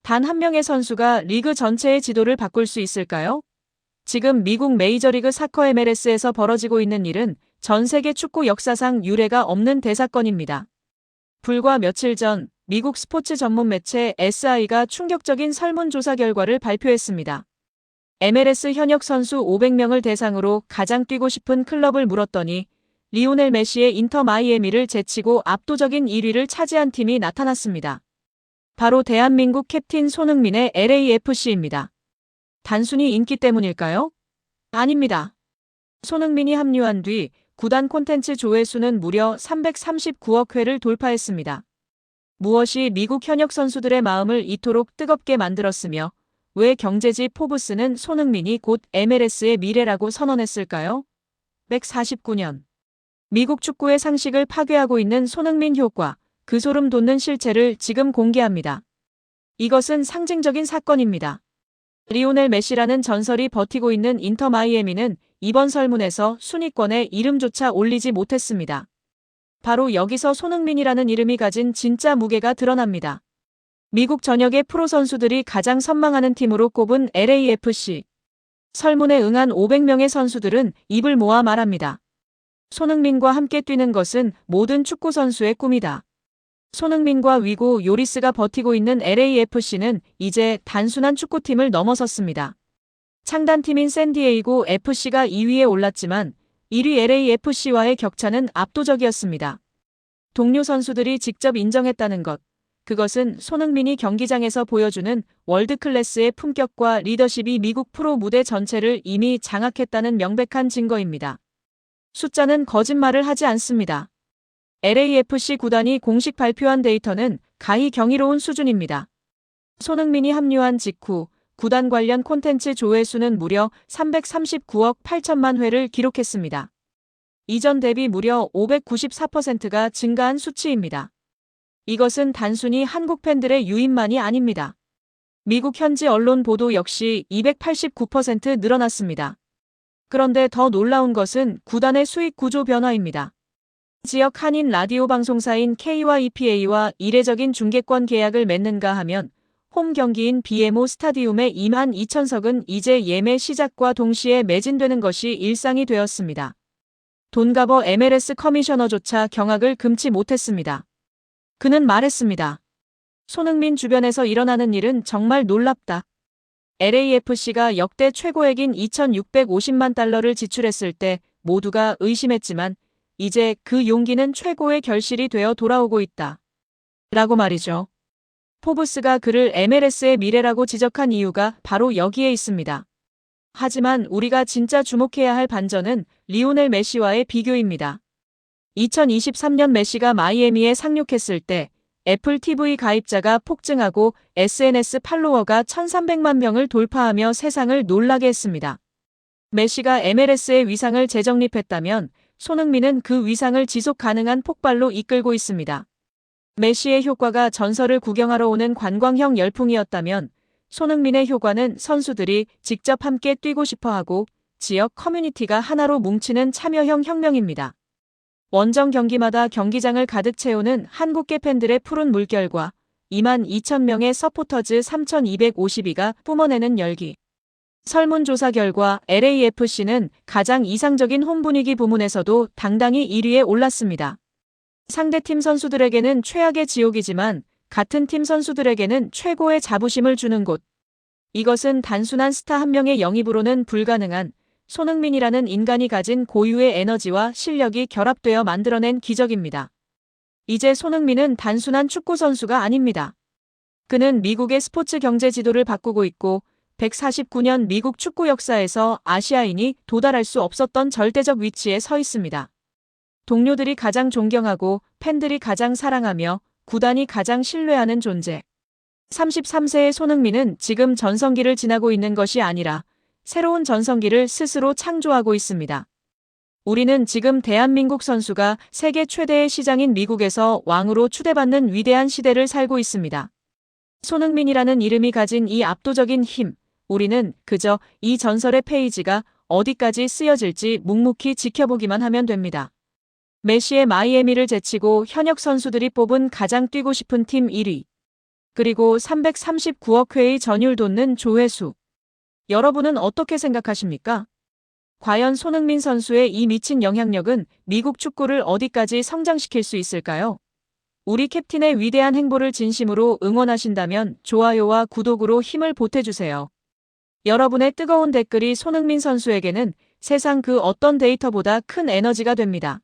단 한 명의 선수가 리그 전체의 지도를 바꿀 수 있을까요? 지금 미국 메이저리그 사커 MLS에서 벌어지고 있는 일은 전 세계 축구 역사상 유례가 없는 대사건입니다. 불과 며칠 전 미국 스포츠 전문 매체 SI가 충격적인 설문조사 결과를 발표했습니다. MLS 현역 선수 500명을 대상으로 가장 뛰고 싶은 클럽을 물었더니 리오넬 메시의 인터 마이애미를 제치고 압도적인 1위를 차지한 팀이 나타났습니다. 바로 대한민국 캡틴 손흥민의 LAFC입니다. 단순히 인기 때문일까요? 아닙니다. 손흥민이 합류한 뒤 구단 콘텐츠 조회수는 무려 339억 회를 돌파했습니다. 무엇이 미국 현역 선수들의 마음을 이토록 뜨겁게 만들었으며 왜 경제지 포브스는 손흥민이 곧 MLS의 미래라고 선언했을까요? 149년. 미국 축구의 상식을 파괴하고 있는 손흥민 효과, 그 소름 돋는 실체를 지금 공개합니다. 이것은 상징적인 사건입니다. 리오넬 메시라는 전설이 버티고 있는 인터 마이애미는 이번 설문에서 순위권에 이름조차 올리지 못했습니다. 바로 여기서 손흥민이라는 이름이 가진 진짜 무게가 드러납니다. 미국 전역의 프로 선수들이 가장 선망하는 팀으로 꼽은 LAFC. 설문에 응한 500명의 선수들은 입을 모아 말합니다. 손흥민과 함께 뛰는 것은 모든 축구 선수의 꿈이다. 손흥민과 위고 요리스가 버티고 있는 LAFC는 이제 단순한 축구팀을 넘어섰습니다. 창단팀인 샌디에이고 FC가 2위에 올랐지만 1위 LAFC와의 격차는 압도적이었습니다. 동료 선수들이 직접 인정했다는 것. 그것은 손흥민이 경기장에서 보여주는 월드클래스의 품격과 리더십이 미국 프로 무대 전체를 이미 장악했다는 명백한 증거입니다. 숫자는 거짓말을 하지 않습니다. LAFC 구단이 공식 발표한 데이터는 가히 경이로운 수준입니다. 손흥민이 합류한 직후 구단 관련 콘텐츠 조회수는 무려 339억 8천만 회를 기록했습니다. 이전 대비 무려 594%가 증가한 수치입니다. 이것은 단순히 한국 팬들의 유입만이 아닙니다. 미국 현지 언론 보도 역시 289% 늘어났습니다. 그런데 더 놀라운 것은 구단의 수익 구조 변화입니다. 지역 한인 라디오 방송사인 K와 EPA와 이례적인 중계권 계약을 맺는가 하면 홈 경기인 BMO 스타디움의 2만 2천석은 이제 예매 시작과 동시에 매진되는 것이 일상이 되었습니다. 돈가버 MLS 커미셔너조차 경악을 금치 못했습니다. 그는 말했습니다. 손흥민 주변에서 일어나는 일은 정말 놀랍다. LAFC가 역대 최고액인 2,650만 달러를 지출했을 때 모두가 의심했지만 이제 그 용기는 최고의 결실이 되어 돌아오고 있다. 라고 말이죠. 포브스가 그를 MLS의 미래라고 지적한 이유가 바로 여기에 있습니다. 하지만 우리가 진짜 주목해야 할 반전은 리오넬 메시와의 비교입니다. 2023년 메시가 마이애미에 상륙했을 때 애플 TV 가입자가 폭증하고 SNS 팔로워가 1,300만 명을 돌파하며 세상을 놀라게 했습니다. 메시가 MLS의 위상을 재정립했다면 손흥민은 그 위상을 지속 가능한 폭발로 이끌고 있습니다. 메시의 효과가 전설을 구경하러 오는 관광형 열풍이었다면 손흥민의 효과는 선수들이 직접 함께 뛰고 싶어하고 지역 커뮤니티가 하나로 뭉치는 참여형 혁명입니다. 원정 경기마다 경기장을 가득 채우는 한국계 팬들의 푸른 물결과 2만 2천 명의 서포터즈 3,252가 뿜어내는 열기. 설문조사 결과 LAFC는 가장 이상적인 홈 분위기 부문에서도 당당히 1위에 올랐습니다. 상대팀 선수들에게는 최악의 지옥이지만 같은 팀 선수들에게는 최고의 자부심을 주는 곳. 이것은 단순한 스타 한 명의 영입으로는 불가능한 손흥민이라는 인간이 가진 고유의 에너지와 실력이 결합되어 만들어낸 기적입니다. 이제 손흥민은 단순한 축구 선수가 아닙니다. 그는 미국의 스포츠 경제 지도를 바꾸고 있고 149년 미국 축구 역사에서 아시아인이 도달할 수 없었던 절대적 위치에 서 있습니다. 동료들이 가장 존경하고 팬들이 가장 사랑하며 구단이 가장 신뢰하는 존재. 33세의 손흥민은 지금 전성기를 지나고 있는 것이 아니라 새로운 전성기를 스스로 창조하고 있습니다. 우리는 지금 대한민국 선수가 세계 최대의 시장인 미국에서 왕으로 추대받는 위대한 시대를 살고 있습니다. 손흥민이라는 이름이 가진 이 압도적인 힘, 우리는 그저 이 전설의 페이지가 어디까지 쓰여질지 묵묵히 지켜보기만 하면 됩니다. 메시의 마이애미를 제치고 현역 선수들이 뽑은 가장 뛰고 싶은 팀 1위. 그리고 339억 회의 전율 돋는 조회수. 여러분은 어떻게 생각하십니까? 과연 손흥민 선수의 이 미친 영향력은 미국 축구를 어디까지 성장시킬 수 있을까요? 우리 캡틴의 위대한 행보를 진심으로 응원하신다면 좋아요와 구독으로 힘을 보태주세요. 여러분의 뜨거운 댓글이 손흥민 선수에게는 세상 그 어떤 데이터보다 큰 에너지가 됩니다.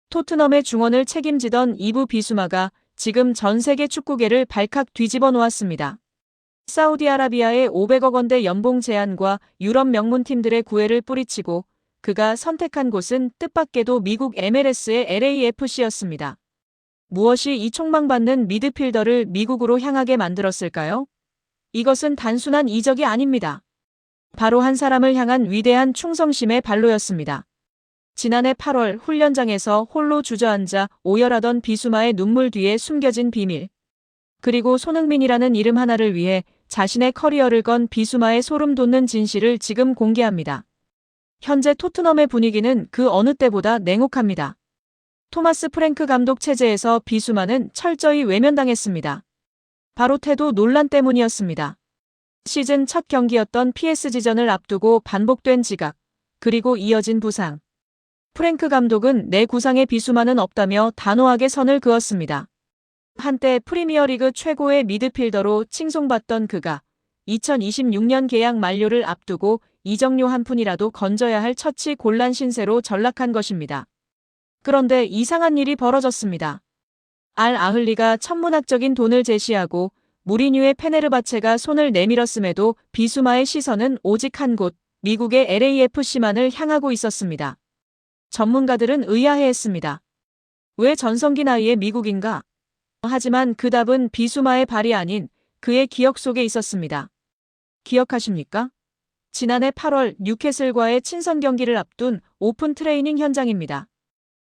토트넘의 중원을 책임지던 이부 비수마가 지금 전 세계 축구계를 발칵 뒤집어 놓았습니다. 사우디아라비아의 500억 원대 연봉 제한과 유럽 명문팀들의 구애를 뿌리치고 그가 선택한 곳은 뜻밖에도 미국 MLS의 LAFC였습니다. 무엇이 이 촉망받는 미드필더를 미국으로 향하게 만들었을까요? 이것은 단순한 이적이 아닙니다. 바로 한 사람을 향한 위대한 충성심의 발로였습니다. 지난해 8월 훈련장에서 홀로 주저앉아 오열하던 비수마의 눈물 뒤에 숨겨진 비밀. 그리고 손흥민이라는 이름 하나를 위해 자신의 커리어를 건 비수마의 소름 돋는 진실을 지금 공개합니다. 현재 토트넘의 분위기는 그 어느 때보다 냉혹합니다. 토마스 프랭크 감독 체제에서 비수마는 철저히 외면당했습니다. 바로 태도 논란 때문이었습니다. 시즌 첫 경기였던 PSG전을 앞두고 반복된 지각, 그리고 이어진 부상. 프랭크 감독은 내 구상에 비수마는 없다며 단호하게 선을 그었습니다. 한때 프리미어리그 최고의 미드필더로 칭송받던 그가 2026년 계약 만료를 앞두고 이적료 한 푼이라도 건져야 할 처치 곤란 신세로 전락한 것입니다. 그런데 이상한 일이 벌어졌습니다. 알 아흘리가 천문학적인 돈을 제시하고 무리뉴의 페네르바체가 손을 내밀었음에도 비수마의 시선은 오직 한 곳, 미국의 LAFC만을 향하고 있었습니다. 전문가들은 의아해했습니다. 왜 전성기 나이에 미국인가? 하지만 그 답은 비수마의 발이 아닌 그의 기억 속에 있었습니다. 기억하십니까? 지난해 8월 뉴캐슬과의 친선 경기를 앞둔 오픈 트레이닝 현장입니다.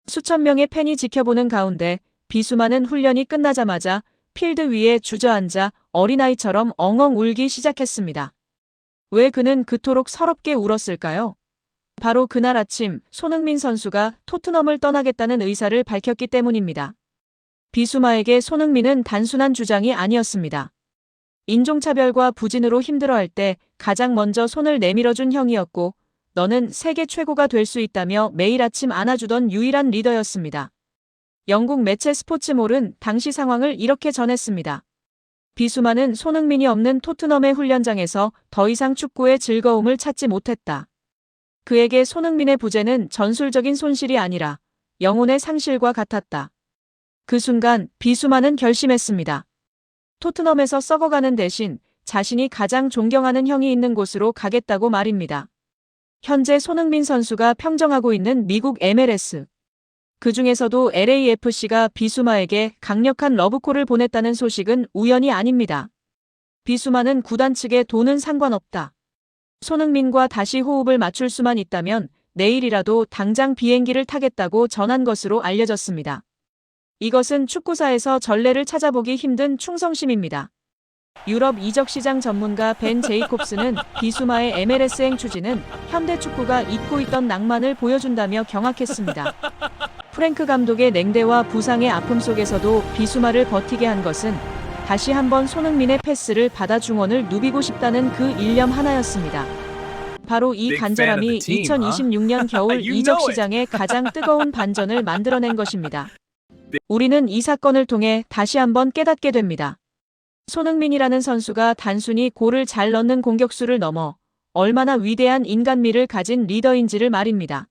수천 명의 팬이 지켜보는 가운데 비수마는 훈련이 끝나자마자 필드 위에 주저앉아 어린아이처럼 엉엉 울기 시작했습니다. 왜 그는 그토록 서럽게 울었을까요? 바로 그날 아침 손흥민 선수가 토트넘을 떠나겠다는 의사를 밝혔기 때문입니다. 비수마에게 손흥민은 단순한 주장이 아니었습니다. 인종차별과 부진으로 힘들어할 때 가장 먼저 손을 내밀어준 형이었고 너는 세계 최고가 될 수 있다며 매일 아침 안아주던 유일한 리더였습니다. 영국 매체 스포츠몰은 당시 상황을 이렇게 전했습니다. 비수마는 손흥민이 없는 토트넘의 훈련장에서 더 이상 축구의 즐거움을 찾지 못했다. 그에게 손흥민의 부재는 전술적인 손실이 아니라 영혼의 상실과 같았다. 그 순간 비수마는 결심했습니다. 토트넘에서 썩어가는 대신 자신이 가장 존경하는 형이 있는 곳으로 가겠다고 말입니다. 현재 손흥민 선수가 평정하고 있는 미국 MLS. 그 중에서도 LAFC가 비수마에게 강력한 러브콜을 보냈다는 소식은 우연이 아닙니다. 비수마는 구단 측에 돈은 상관없다. 손흥민과 다시 호흡을 맞출 수만 있다면 내일이라도 당장 비행기를 타겠다고 전한 것으로 알려졌습니다. 이것은 축구사에서 전례를 찾아보기 힘든 충성심입니다. 유럽 이적시장 전문가 벤 제이콥스는 비수마의 MLS행 추진은 현대 축구가 잊고 있던 낭만을 보여준다며 경악했습니다. 프랭크 감독의 냉대와 부상의 아픔 속에서도 비수마를 버티게 한 것은 다시 한번 손흥민의 패스를 받아 중원을 누비고 싶다는 그 일념 하나였습니다. 바로 이 간절함이 2026년 겨울 이적 시장의 가장 뜨거운 반전을 만들어낸 것입니다. 우리는 이 사건을 통해 다시 한번 깨닫게 됩니다. 손흥민이라는 선수가 단순히 골을 잘 넣는 공격수를 넘어 얼마나 위대한 인간미를 가진 리더인지를 말입니다.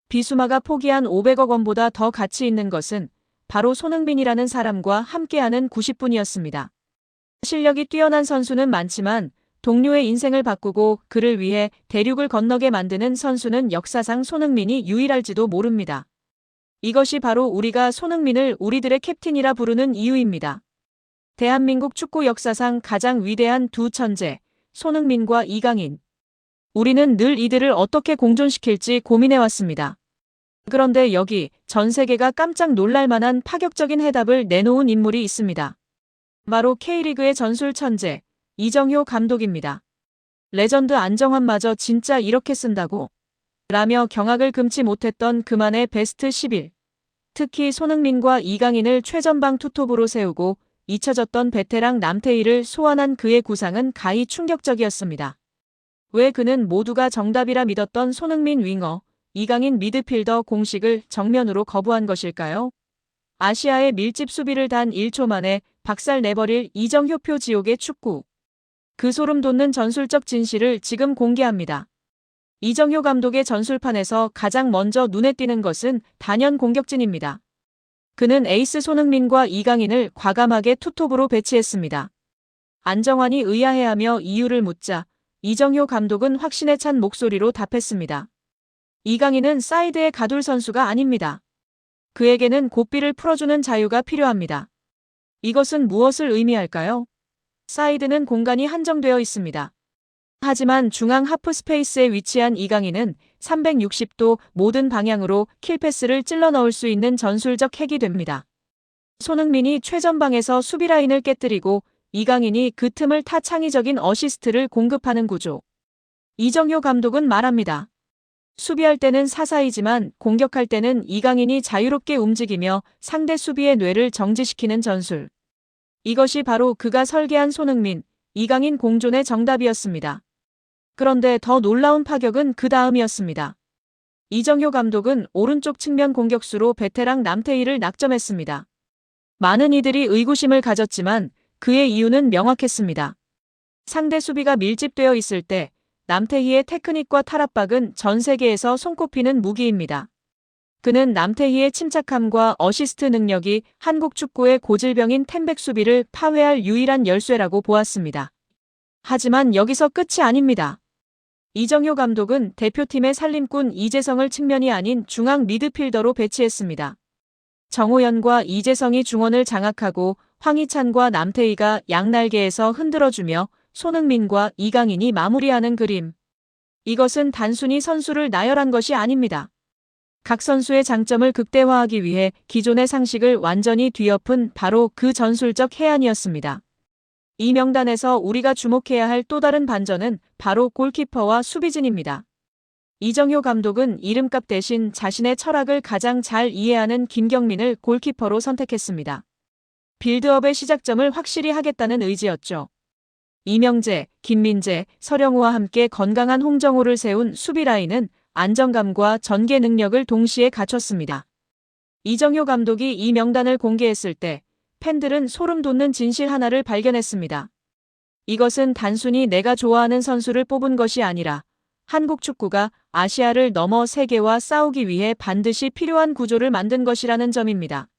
비수마가 포기한 500억 원보다 더 가치 있는 것은 바로 손흥민이라는 사람과 함께하는 90분이었습니다. 실력이 뛰어난 선수는 많지만 동료의 인생을 바꾸고 그를 위해 대륙을 건너게 만드는 선수는 역사상 손흥민이 유일할지도 모릅니다. 이것이 바로 우리가 손흥민을 우리들의 캡틴이라 부르는 이유입니다. 대한민국 축구 역사상 가장 위대한 두 천재, 손흥민과 이강인. 우리는 늘 이들을 어떻게 공존시킬지 고민해왔습니다. 그런데 여기 전 세계가 깜짝 놀랄 만한 파격적인 해답을 내놓은 인물이 있습니다. 바로 K리그의 전술 천재, 이정효 감독입니다. 레전드 안정환마저 진짜 이렇게 쓴다고? 라며 경악을 금치 못했던 그만의 베스트 11. 특히 손흥민과 이강인을 최전방 투톱으로 세우고 잊혀졌던 베테랑 남태희를 소환한 그의 구상은 가히 충격적이었습니다. 왜 그는 모두가 정답이라 믿었던 손흥민 윙어, 이강인 미드필더 공식을 정면으로 거부한 것일까요? 아시아의 밀집 수비를 단 1초 만에 박살내버릴 이정효표 지옥의 축구. 그 소름 돋는 전술적 진실을 지금 공개합니다. 이정효 감독의 전술판에서 가장 먼저 눈에 띄는 것은 단연 공격진입니다. 그는 에이스 손흥민과 이강인을 과감하게 투톱으로 배치했습니다. 안정환이 의아해하며 이유를 묻자 이정효 감독은 확신에 찬 목소리로 답했습니다. 이강인은 사이드의 가둘 선수가 아닙니다. 그에게는 고삐를 풀어주는 자유가 필요합니다. 이것은 무엇을 의미할까요? 사이드는 공간이 한정되어 있습니다. 하지만 중앙 하프 스페이스에 위치한 이강인은 360도 모든 방향으로 킬패스를 찔러 넣을 수 있는 전술적 핵이 됩니다. 손흥민이 최전방에서 수비 라인을 깨뜨리고 이강인이 그 틈을 타 창의적인 어시스트를 공급하는 구조. 이정효 감독은 말합니다. 수비할 때는 사사이지만 공격할 때는 이강인이 자유롭게 움직이며 상대 수비의 뇌를 정지시키는 전술. 이것이 바로 그가 설계한 손흥민, 이강인 공존의 정답이었습니다. 그런데 더 놀라운 파격은 그 다음이었습니다. 이정효 감독은 오른쪽 측면 공격수로 베테랑 남태희를 낙점했습니다. 많은 이들이 의구심을 가졌지만 그의 이유는 명확했습니다. 상대 수비가 밀집되어 있을 때 남태희의 테크닉과 탈압박은 전 세계에서 손꼽히는 무기입니다. 그는 남태희의 침착함과 어시스트 능력이 한국 축구의 고질병인 템백 수비를 파괴할 유일한 열쇠라고 보았습니다. 하지만 여기서 끝이 아닙니다. 이정효 감독은 대표팀의 살림꾼 이재성을 측면이 아닌 중앙 미드필더로 배치했습니다. 정호연과 이재성이 중원을 장악하고 황희찬과 남태희가 양날개에서 흔들어주며 손흥민과 이강인이 마무리하는 그림. 이것은 단순히 선수를 나열한 것이 아닙니다. 각 선수의 장점을 극대화하기 위해 기존의 상식을 완전히 뒤엎은 바로 그 전술적 해안이었습니다. 이 명단에서 우리가 주목해야 할 또 다른 반전은 바로 골키퍼와 수비진입니다. 이정효 감독은 이름값 대신 자신의 철학을 가장 잘 이해하는 김경민을 골키퍼로 선택했습니다. 빌드업의 시작점을 확실히 하겠다는 의지였죠. 이명재, 김민재, 서령우와 함께 건강한 홍정호를 세운 수비 라인은 안정감과 전개 능력을 동시에 갖췄습니다. 이정효 감독이 이 명단을 공개했을 때 팬들은 소름 돋는 진실 하나를 발견했습니다. 이것은 단순히 내가 좋아하는 선수를 뽑은 것이 아니라 한국 축구가 아시아를 넘어 세계와 싸우기 위해 반드시 필요한 구조를 만든 것이라는 점입니다.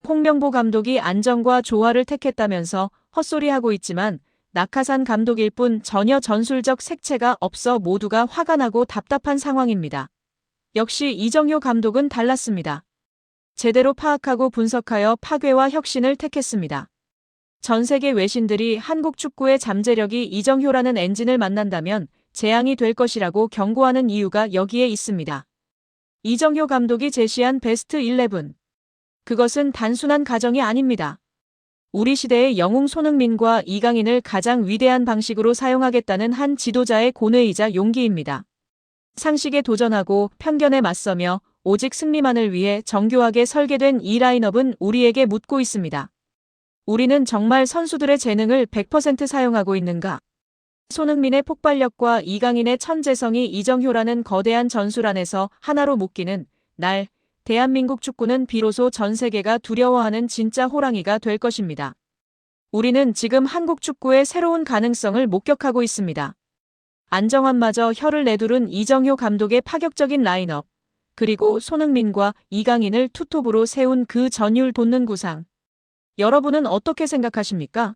홍명보 감독이 안정과 조화를 택했다면서 헛소리하고 있지만 낙하산 감독일 뿐 전혀 전술적 색채가 없어 모두가 화가 나고 답답한 상황입니다. 역시 이정효 감독은 달랐습니다. 제대로 파악하고 분석하여 파괴와 혁신을 택했습니다. 전 세계 외신들이 한국 축구의 잠재력이 이정효라는 엔진을 만난다면 재앙이 될 것이라고 경고하는 이유가 여기에 있습니다. 이정효 감독이 제시한 베스트 11. 그것은 단순한 가정이 아닙니다. 우리 시대의 영웅 손흥민과 이강인을 가장 위대한 방식으로 사용하겠다는 한 지도자의 고뇌이자 용기입니다. 상식에 도전하고 편견에 맞서며 오직 승리만을 위해 정교하게 설계된 이 라인업은 우리에게 묻고 있습니다. 우리는 정말 선수들의 재능을 100% 사용하고 있는가? 손흥민의 폭발력과 이강인의 천재성이 이정효라는 거대한 전술 안에서 하나로 묶이는 날, 대한민국 축구는 비로소 전 세계가 두려워하는 진짜 호랑이가 될 것입니다. 우리는 지금 한국 축구의 새로운 가능성을 목격하고 있습니다. 안정환마저 혀를 내두른 이정효 감독의 파격적인 라인업, 그리고 손흥민과 이강인을 투톱으로 세운 그 전율 돋는 구상. 여러분은 어떻게 생각하십니까?